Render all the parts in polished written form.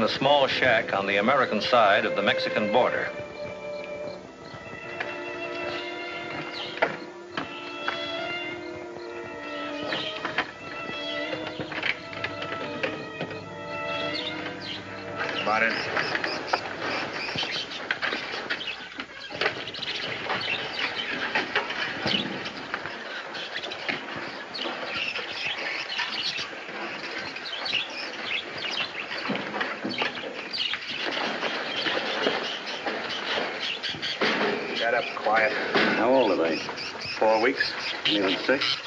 in a small shack on the American side of the Mexican border. About it. Shut up, quiet. How old are they? 4 weeks. Even 6?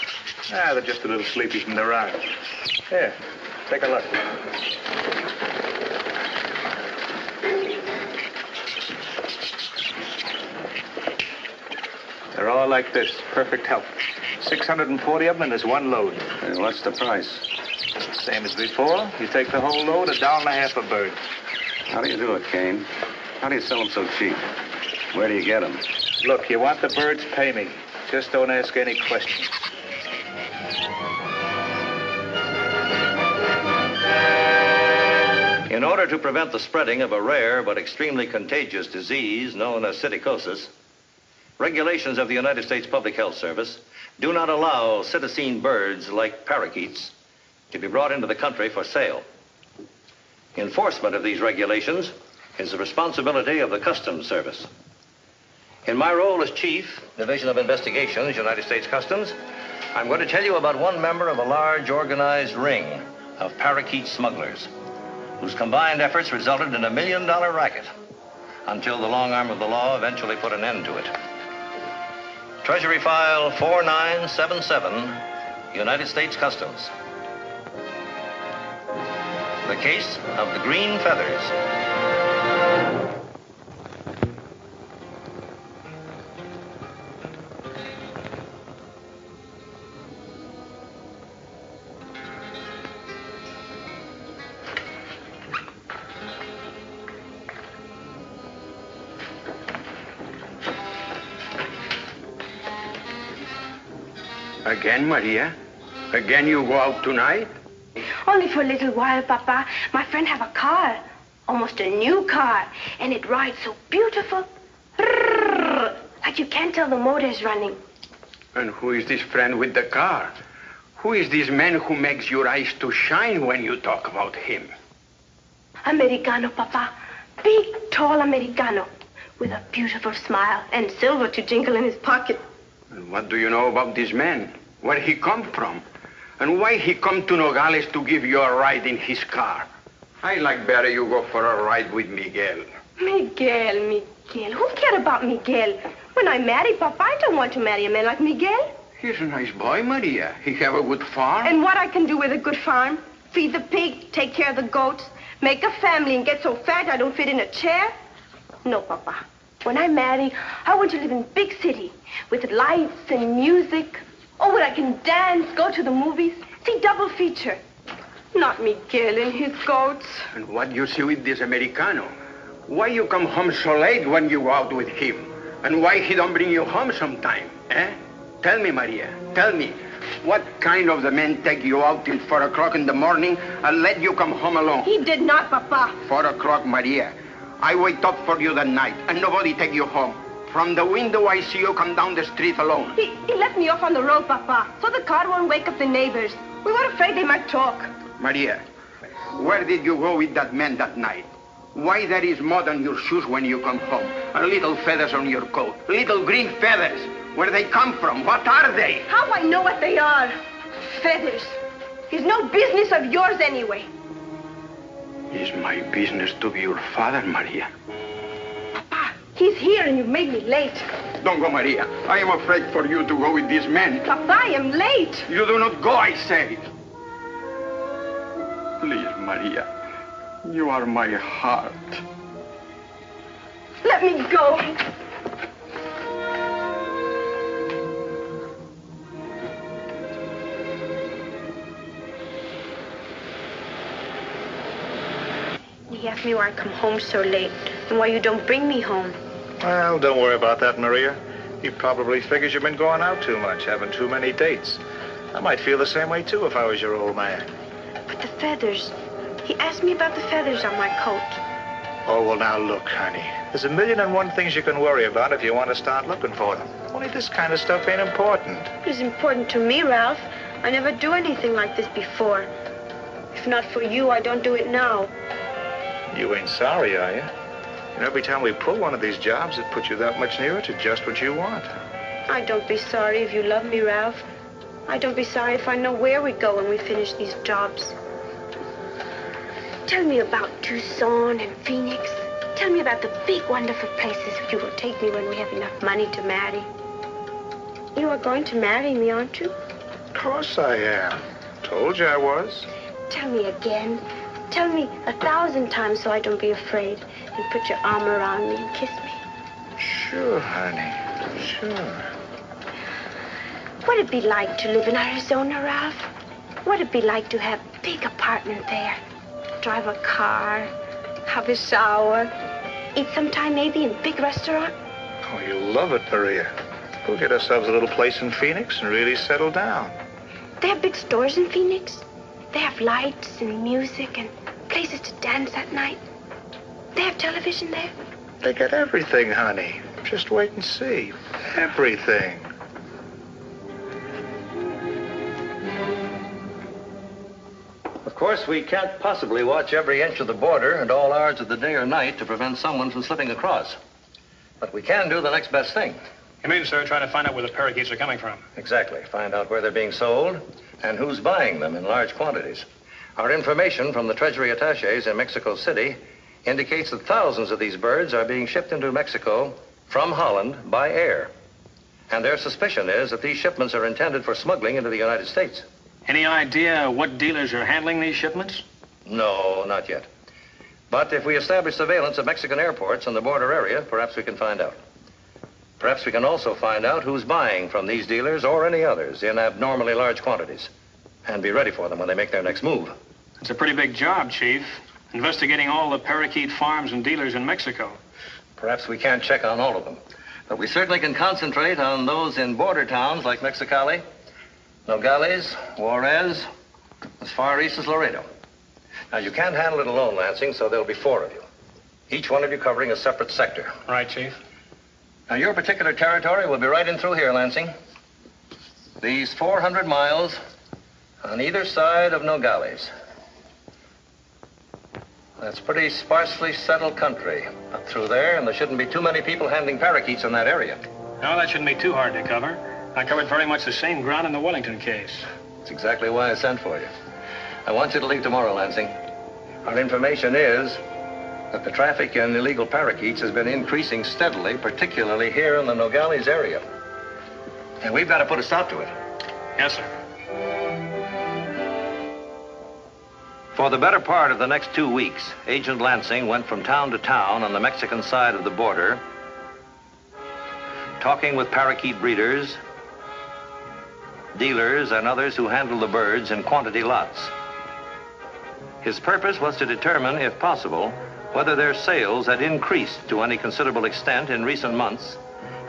Ah, they're just a little sleepy from the ride. Here, take a look. They're all like this, perfect health. 640 of them, and there's one load. And what's the price? Same as before. You take the whole load, $1.50 a bird. How do you do it, Kane? How do you sell them so cheap? Where do you get them? Look, you want the birds, pay me. Just don't ask any questions. In order to prevent the spreading of a rare but extremely contagious disease known as psittacosis, regulations of the United States Public Health Service do not allow cetacine birds like parakeets to be brought into the country for sale. Enforcement of these regulations is the responsibility of the Customs Service. In my role as Chief, Division of Investigations, United States Customs, I'm going to tell you about one member of a large organized ring of parakeet smugglers whose combined efforts resulted in $1 million racket until the long arm of the law eventually put an end to it. Treasury File 4977, United States Customs. The case of the green feathers. Again, Maria? Again you go out tonight? Only for a little while, Papa. My friend have a car. Almost a new car. And it rides so beautiful. Like you can't tell the motor's running. And who is this friend with the car? Who is this man who makes your eyes to shine when you talk about him? Americano, Papa. Big, tall Americano. With a beautiful smile and silver to jingle in his pocket. And what do you know about this man? Where he come from? And why he come to Nogales to give you a ride in his car? I like better you go for a ride with Miguel. Miguel. Who cares about Miguel? When I marry, Papa, I don't want to marry a man like Miguel. He's a nice boy, Maria. He have a good farm. And what I can do with a good farm? Feed the pig, take care of the goats, make a family and get so fat I don't fit in a chair? No, Papa. When I marry, I want to live in big city with lights and music. Oh, where I can dance, go to the movies, see double feature. Not Miguel and his goats. And what you see with this Americano? Why you come home so late when you go out with him? And why he don't bring you home sometime, eh? Tell me, Maria, tell me. What kind of the man take you out till 4 o'clock in the morning and let you come home alone? He did not, Papa. 4 o'clock, Maria. I wait up for you that night, and nobody take you home. From the window, I see you come down the street alone. He left me off on the road, Papa, so the car won't wake up the neighbors. We were afraid they might talk. Maria, where did you go with that man that night? Why there is mud on your shoes when you come home? And little feathers on your coat. Little green feathers. Where they come from? What are they? How I know what they are? Feathers. It's no business of yours anyway. It's my business to be your father, Maria. Papa, he's here and you've made me late. Don't go, Maria. I am afraid for you to go with this man. Papa, I am late. You do not go, I say. Please, Maria. You are my heart. Let me go. He asked me why I come home so late and why you don't bring me home. Well, don't worry about that, Maria. He probably figures you've been going out too much, having too many dates. I might feel the same way, too, if I was your old man. But the feathers, He asked me about the feathers on my coat. Oh, well, now look, honey. There's 1,000,001 things you can worry about if you want to start looking for them. Only this kind of stuff ain't important. It's important to me, Ralph. I never do anything like this before. If not for you, I don't do it now. You ain't sorry, are you? And every time we pull one of these jobs, it puts you that much nearer to just what you want. I don't be sorry if you love me, Ralph. I don't be sorry if I know where we go when we finish these jobs. Tell me about Tucson and Phoenix. Tell me about the big, wonderful places you will take me when we have enough money to marry. You are going to marry me, aren't you? Of course I am. Told you I was. Tell me again. Tell me 1,000 times so I don't be afraid. And put your arm around me and kiss me. Sure, honey. Sure. What'd it be like to live in Arizona, Ralph? What'd it be like to have a big apartment there? Drive a car, have a shower, eat sometime maybe in a big restaurant? Oh, you'll love it, Maria. We'll get ourselves a little place in Phoenix and really settle down. They have big stores in Phoenix. They have lights and music and places to dance at night. They have television there. They got everything, honey. Just wait and see. Everything. Of course, we can't possibly watch every inch of the border at all hours of the day or night to prevent someone from slipping across. But we can do the next best thing. You mean, sir, trying to find out where the parakeets are coming from? Exactly. Find out where they're being sold and who's buying them in large quantities. Our information from the Treasury attaches in Mexico City indicates that thousands of these birds are being shipped into Mexico from Holland by air. And their suspicion is that these shipments are intended for smuggling into the United States. Any idea what dealers are handling these shipments? No, not yet. But if we establish surveillance of Mexican airports in the border area, perhaps we can find out. Perhaps we can also find out who's buying from these dealers or any others in abnormally large quantities and be ready for them when they make their next move. It's a pretty big job, Chief. Investigating all the parakeet farms and dealers in Mexico. Perhaps we can't check on all of them, but we certainly can concentrate on those in border towns like Mexicali, Nogales, Juarez, as far east as Laredo. Now, you can't handle it alone, Lansing, so there'll be 4 of you. Each one of you covering a separate sector. Right, Chief. Now, your particular territory will be right in through here, Lansing. These 400 miles on either side of Nogales. That's pretty sparsely settled country up through there, and there shouldn't be too many people handling parakeets in that area. No, that shouldn't be too hard to cover. I covered very much the same ground in the Wellington case. That's exactly why I sent for you. I want you to leave tomorrow, Lansing. Our information is that the traffic in illegal parakeets has been increasing steadily, particularly here in the Nogales area. And we've got to put a stop to it. Yes, sir. For the better part of the next 2 weeks, Agent Lansing went from town to town on the Mexican side of the border, talking with parakeet breeders, dealers, and others who handle the birds in quantity lots. His purpose was to determine, if possible, whether their sales had increased to any considerable extent in recent months,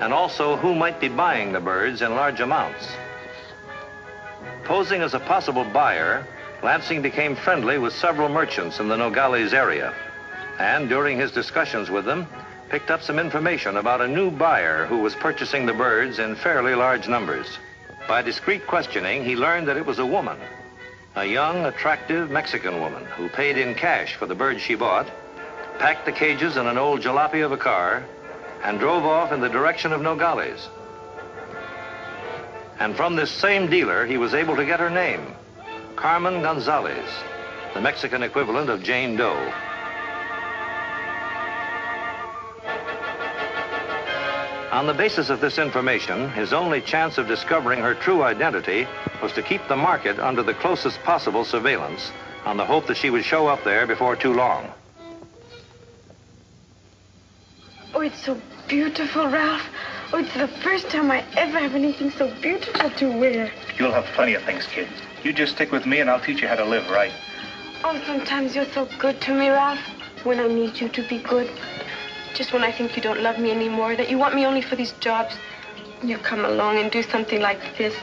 and also who might be buying the birds in large amounts. Posing as a possible buyer, Lansing became friendly with several merchants in the Nogales area, and during his discussions with them, picked up some information about a new buyer who was purchasing the birds in fairly large numbers. By discreet questioning, he learned that it was a woman, a young, attractive Mexican woman who paid in cash for the birds she bought, packed the cages in an old jalopy of a car, and drove off in the direction of Nogales. And from this same dealer, he was able to get her name, Carmen Gonzalez, the Mexican equivalent of Jane Doe. On the basis of this information, his only chance of discovering her true identity was to keep the market under the closest possible surveillance on the hope that she would show up there before too long. Oh, it's so beautiful, Ralph. Oh, it's the first time I ever have anything so beautiful to wear. You'll have plenty of things, kid. You just stick with me and I'll teach you how to live right. Oh, sometimes you're so good to me, Ralph. When I need you to be good. Just when I think you don't love me anymore, that you want me only for these jobs. You come along and do something like this.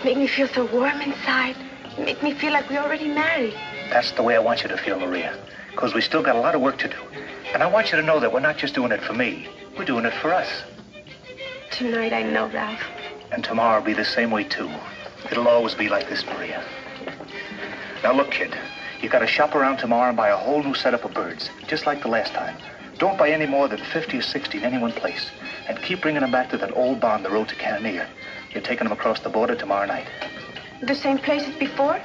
Make me feel so warm inside. Make me feel like we're already married. That's the way I want you to feel, Maria. Because we still got a lot of work to do. And I want you to know that we're not just doing it for me. We're doing it for us. Tonight I know, Ralph. And tomorrow will be the same way, too. It'll always be like this, Maria. Now, look, kid. You got to shop around tomorrow and buy a whole new setup of birds, just like the last time. Don't buy any more than 50 or 60 in any one place. And keep bringing them back to that old barn, the road to Cananea. You're taking them across the border tomorrow night. The same place as before?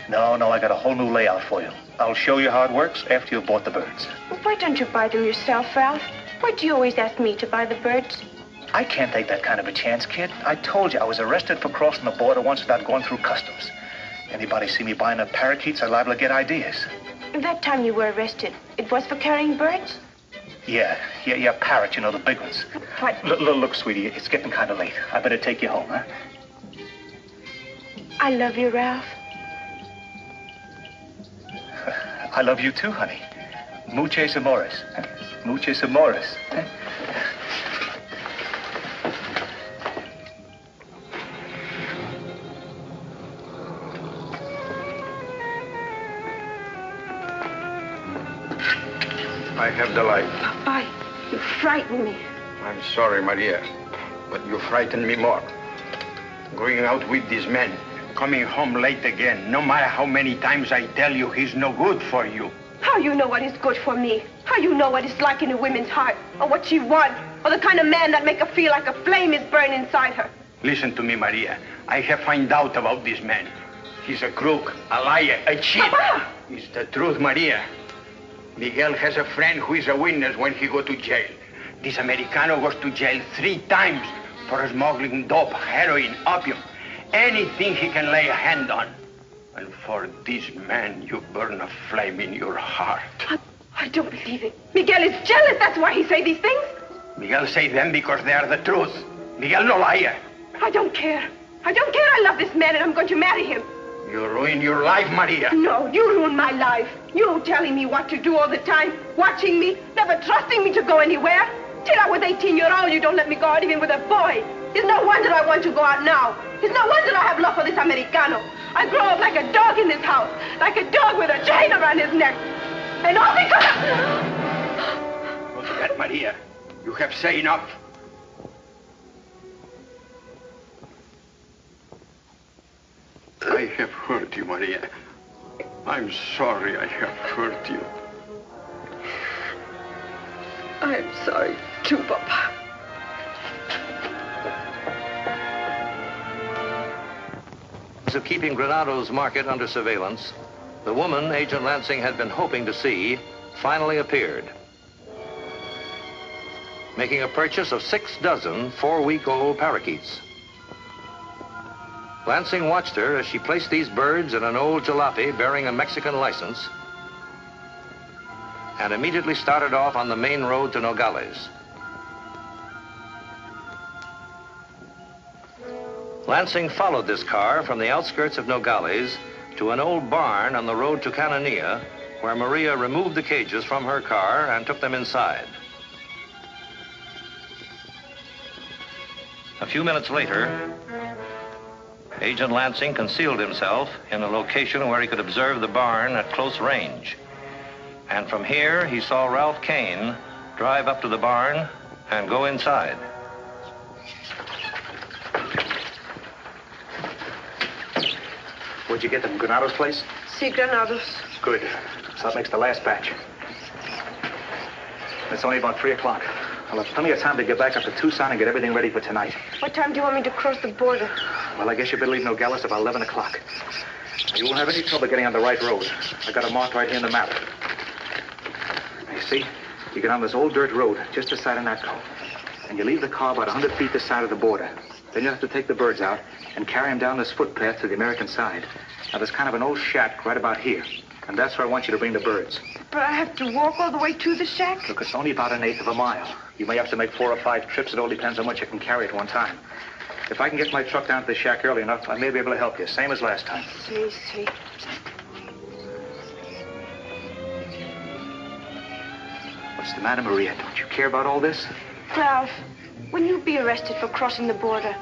No, I got a whole new layout for you. I'll show you how it works after you've bought the birds. Why don't you buy them yourself, Ralph? Why do you always ask me to buy the birds? I can't take that kind of a chance, kid. I told you I was arrested for crossing the border once without going through customs. Anybody see me buying up parakeets, I'm liable to get ideas. That time you were arrested, it was for carrying birds? Yeah, parrots, you know, the big ones. What? Look, sweetie, it's getting kind of late. I better take you home, huh? I love you, Ralph. I love you too, honey. Muchas amores. Muchas amores. I have the light. Papa, you frighten me. I'm sorry, Maria, but you frighten me more. Going out with these men, coming home late again, no matter how many times I tell you he's no good for you. How you know what is good for me? How you know what it's like in a woman's heart? Or what she wants? Or the kind of man that make her feel like a flame is burning inside her? Listen to me, Maria. I have found out about this man. He's a crook, a liar, a cheat. Papa! It's the truth, Maria. Miguel has a friend who is a witness when he go to jail. This Americano goes to jail 3 times for smuggling dope, heroin, opium, anything he can lay a hand on. And for this man, you burn a flame in your heart. I don't believe it. Miguel is jealous, that's why he say these things. Miguel say them because they are the truth. Miguel no liar. I don't care. I don't care. I love this man and I'm going to marry him. You ruin your life, Maria. No, you ruined my life. You telling me what to do all the time, watching me, never trusting me to go anywhere. Till I was 18-year-old, you don't let me go out even with a boy. It's no wonder I want to go out now. It's no wonder I have love for this Americano. I grow up like a dog in this house, like a dog with a chain around his neck. And all because Look at that, Maria. You have said enough. I have hurt you, Maria. I'm sorry I have hurt you. I'm sorry too, Papa. Of keeping Granado's market under surveillance, the woman Agent Lansing had been hoping to see finally appeared, making a purchase of 6 dozen 4-week-old parakeets. Lansing watched her as she placed these birds in an old jalopy bearing a Mexican license and immediately started off on the main road to Nogales. Lansing followed this car from the outskirts of Nogales to an old barn on the road to Cananea, where Maria removed the cages from her car and took them inside. A few minutes later, Agent Lansing concealed himself in a location where he could observe the barn at close range. And from here, he saw Ralph Kane drive up to the barn and go inside. Where'd you get them? Granado's place? Si, Granados. Good. So that makes the last batch. It's only about 3 o'clock. I'll have plenty of time to get back up to Tucson and get everything ready for tonight. What time do you want me to cross the border? Well, I guess you better leave Nogales about 11 o'clock. You won't have any trouble getting on the right road. I got it marked right here in the map. You see? You get on this old dirt road just this side of Natco. And you leave the car about 100 feet this side of the border. Then you have to take the birds out and carry them down this footpath to the American side. Now, there's kind of an old shack right about here. And that's where I want you to bring the birds. But I have to walk all the way to the shack? Look, it's only about 1/8 of a mile. You may have to make 4 or 5 trips. It all depends on what you can carry at one time. If I can get my truck down to the shack early enough, I may be able to help you, same as last time. Si. What's the matter, Maria? Don't you care about all this? Ralph, when you be arrested for crossing the border,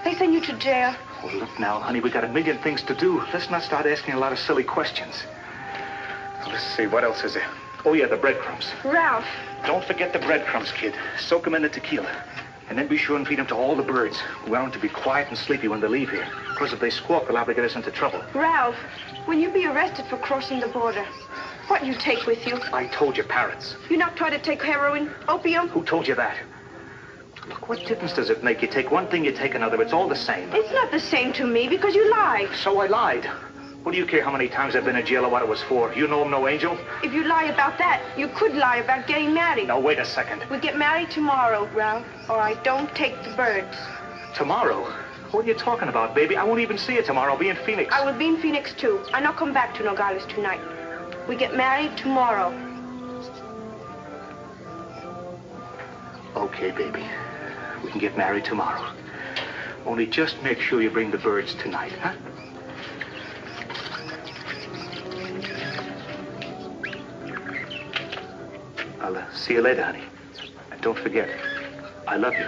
they send you to jail. Oh, look now, honey, we got a million things to do. Let's not start asking a lot of silly questions. Let's see, what else is there? Oh, yeah, the breadcrumbs. Ralph, Don't forget the breadcrumbs, kid. Soak them in the tequila. And then be sure and feed them to all the birds. We want them to be quiet and sleepy when they leave here. Because if they squawk, they'll have to get us into trouble. Ralph, when you be arrested for crossing the border, what you take with you? I told you, parrots. You not try to take heroin, opium? Who told you that? Look, what difference does it make? You take one thing, you take another. It's all the same. It's not the same to me because you lied. So I lied. What do you care how many times I've been in jail or what it was for? You know I'm no angel? If you lie about that, you could lie about getting married. Now, wait a second. We get married tomorrow, Ralph, or I don't take the birds. Tomorrow? What are you talking about, baby? I won't even see you tomorrow. I'll be in Phoenix. I will be in Phoenix, too. I not come back to Nogales tonight. We get married tomorrow. Okay, baby. We can get married tomorrow. Only just make sure you bring the birds tonight, huh? I'll see you later, honey. And don't forget, I love you.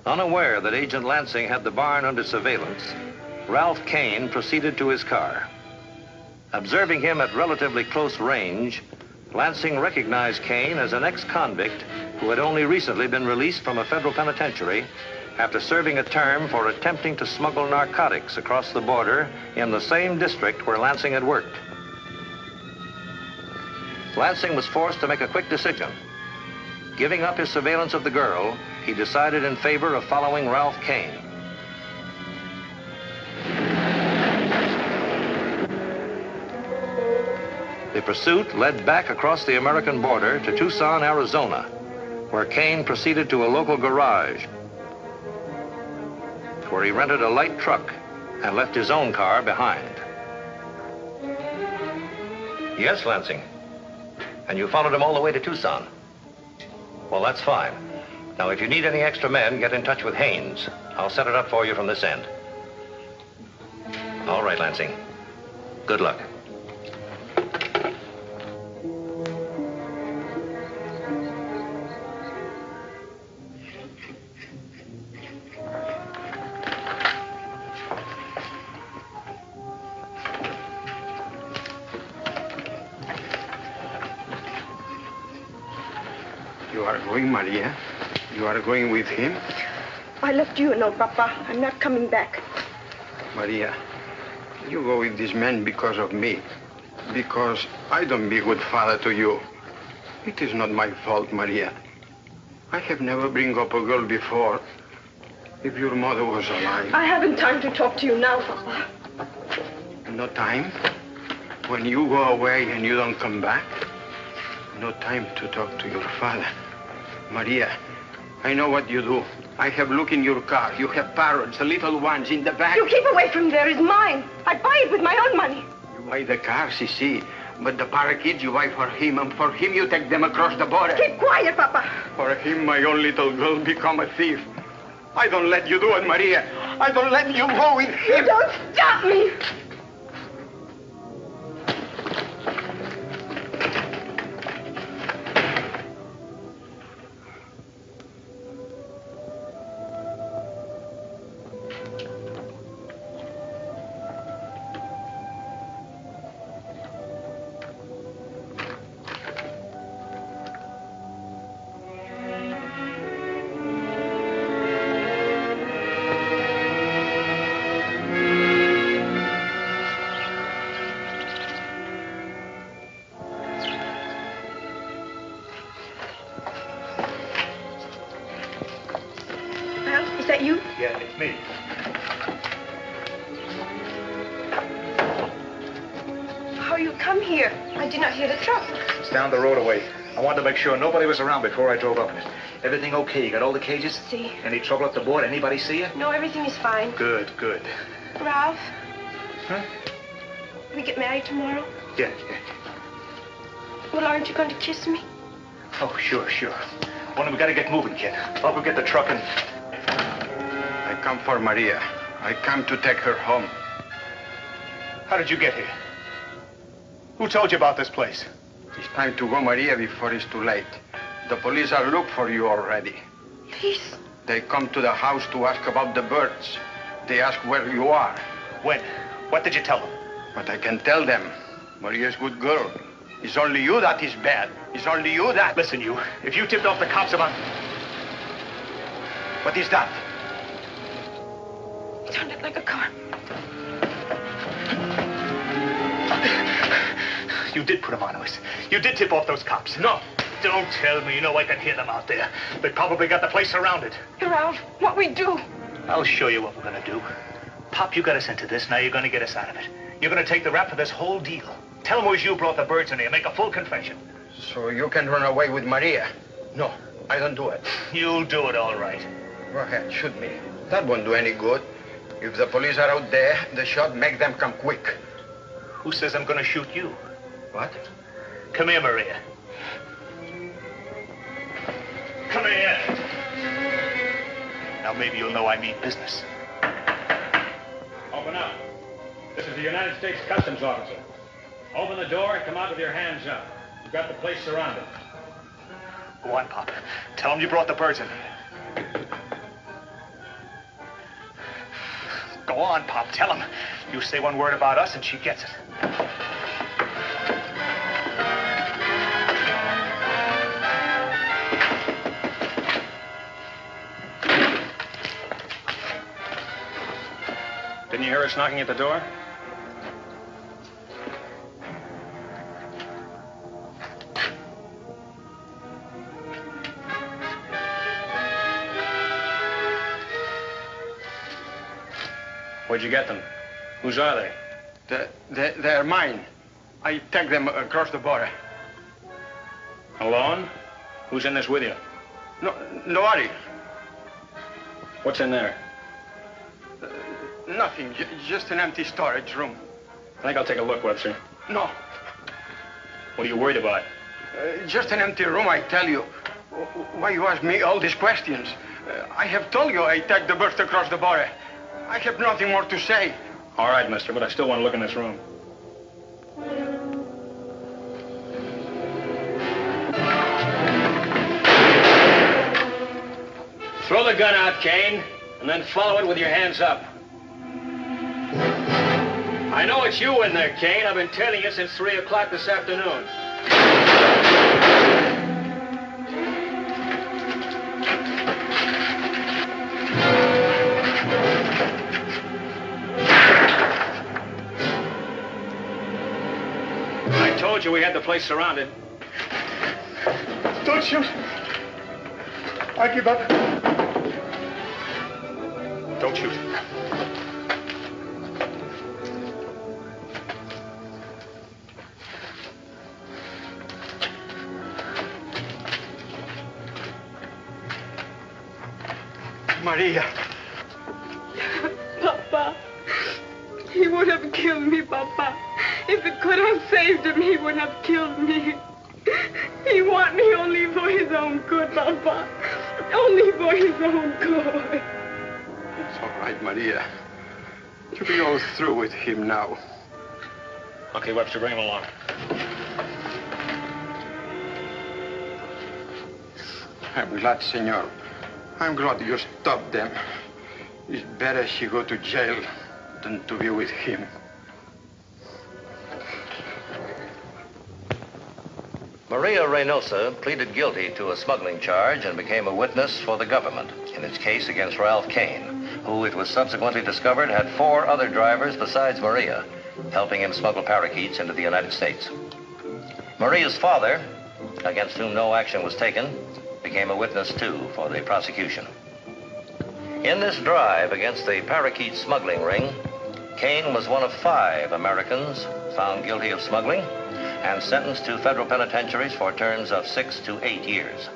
Unaware that Agent Lansing had the barn under surveillance, Ralph Kane proceeded to his car. Observing him at relatively close range, Lansing recognized Kane as an ex-convict who had only recently been released from a federal penitentiary after serving a term for attempting to smuggle narcotics across the border in the same district where Lansing had worked. Lansing was forced to make a quick decision. Giving up his surveillance of the girl, he decided in favor of following Ralph Kane. The pursuit led back across the American border to Tucson, Arizona, where Kane proceeded to a local garage, where he rented a light truck and left his own car behind. Yes, Lansing. And you followed him all the way to Tucson? Well, that's fine. Now, if you need any extra men, get in touch with Haynes. I'll set it up for you from this end. All right, Lansing. Good luck. You are going, Maria? You are going with him? I left you a note, Papa. I'm not coming back. Maria, you go with this man because of me. Because I don't be a good father to you. It is not my fault, Maria. I have never bring up a girl before. If your mother was alive. I haven't time to talk to you now, Papa. No time? When you go away and you don't come back? No time to talk to your father. Maria, I know what you do. I have looked in your car. You have parrots, the little ones in the back. You keep away from there. It's mine. I buy it with my own money. You buy the car, Sisi. But the parakeets you buy for him, and for him you take them across the border. Keep quiet, Papa. For him, my own little girl become a thief. I don't let you do it, Maria. I don't let you go with him. You don't stop me. Is that you? Yeah, it's me. How you come here? I did not hear the truck. It's down the road away. I wanted to make sure nobody was around before I drove up in it. Everything okay? You got all the cages? See. Any trouble at the board? Anybody see you? No, everything is fine. Good, good. Ralph, Huh? we get married tomorrow? Yeah. Well, aren't you going to kiss me? Oh, sure, sure. Only we gotta get moving, kid. I'll go get the truck and... I come for Maria. I come to take her home. How did you get here? Who told you about this place? It's time to go, Maria, before it's too late. The police are looking for you already. Please, They come to the house to ask about the birds. They ask where you are. When? What did you tell them? But I can tell them. Maria's a good girl. It's only you that is bad. It's only you that... Listen, you. If you tipped off the cops about... What is that? It sounded like a car. You did put them on us. You did tip off those cops. No. Don't tell me. You know I can hear them out there. They probably got the place surrounded. Ralph, what we do? I'll show you what we're gonna do. Pop, you got us into this. Now you're gonna get us out of it. You're gonna take the rap for this whole deal. Tell them it was you brought the birds in here. Make a full confession. So you can run away with Maria? No, I don't do it. You'll do it all right. Go ahead, shoot me. That won't do any good. If the police are out there, the shot make them come quick. Who says I'm gonna shoot you? What? Come here, Maria. Come here. Now maybe you'll know I mean business. Open up. This is the United States Customs Officer. Open the door and come out with your hands up. You've got the place surrounded. Go on, Pop. Tell them you brought the birds in here. Go on, Pop. Tell them. You say one word about us and she gets it. Didn't you hear us knocking at the door? Where'd you get them? Whose are they? They're mine. I take them across the border. Alone? Who's in this with you? No, nobody. What's in there? Nothing. Just an empty storage room. I think I'll take a look, Webster. No. What are you worried about? Just an empty room, I tell you. Why you ask me all these questions? I have told you I take the birds across the border. I have nothing more to say. All right, mister, but I still want to look in this room. Throw the gun out, Kane, and then follow it with your hands up. I know it's you in there, Kane. I've been tailing you since 3 o'clock this afternoon. I told you we had the place surrounded. Don't shoot. I give up. Don't shoot. Maria. Papa, he would have killed me, Papa. If he could have saved him, he would have killed me. He want me only for his own good, Papa. Only for his own good. It's all right, Maria. You'll be all through with him now. Okay, Webster, bring him along. I'm glad, senor. I'm glad you stopped them. It's better she go to jail than to be with him. Maria Reynosa pleaded guilty to a smuggling charge and became a witness for the government in its case against Ralph Kane, who it was subsequently discovered had 4 other drivers besides Maria, helping him smuggle parakeets into the United States. Maria's father, against whom no action was taken, became a witness too for the prosecution. In this drive against the parakeet smuggling ring, Kane was one of 5 Americans found guilty of smuggling and sentenced to federal penitentiaries for terms of 6 to 8 years.